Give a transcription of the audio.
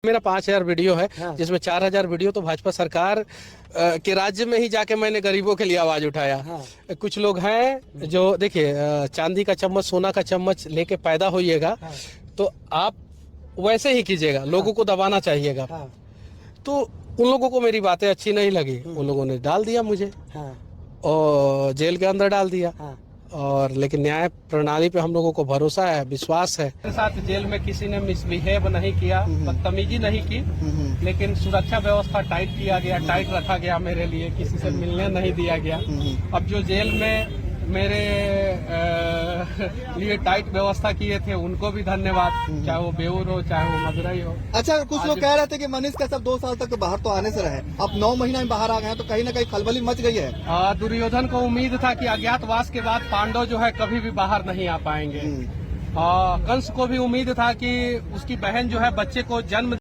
मेरा 5,000 वीडियो है, हाँ। जिसमें 4,000 वीडियो तो भाजपा सरकार के राज्य में ही जाके मैंने गरीबों के लिए आवाज उठाया। हाँ। कुछ लोग हैं जो देखिए चांदी का चम्मच सोना का चम्मच लेके पैदा होइएगा, हाँ। तो आप वैसे ही कीजिएगा, लोगों को दबाना चाहिएगा। हाँ। तो उन लोगों को मेरी बातें अच्छी नहीं लगी, उन लोगों ने डाल दिया मुझे हाँ। और जेल के अंदर डाल दिया। हाँ। और लेकिन न्याय प्रणाली पे हम लोगों को भरोसा है, विश्वास है। मेरे साथ जेल में किसी ने मिसबिहेव नहीं किया, बदतमीजी नहीं की, लेकिन सुरक्षा व्यवस्था टाइट किया गया, टाइट रखा गया मेरे लिए, किसी से मिलने नहीं दिया गया। अब जो जेल में मेरे लिए टाइट व्यवस्था किए थे उनको भी धन्यवाद, चाहे वो बेऊर हो चाहे वो मदुरई हो। अच्छा, कुछ लोग कह रहे थे कि मनीष कश्यप 2 साल तक बाहर तो आने से रहे, अब 9 महीना में बाहर आ गए हैं, तो कहीं ना कहीं खलबली मच गई है। दुर्योधन को उम्मीद था कि अज्ञातवास के बाद पांडव जो है कभी भी बाहर नहीं आ पाएंगे। कंस को भी उम्मीद था कि उसकी बहन जो है बच्चे को जन्म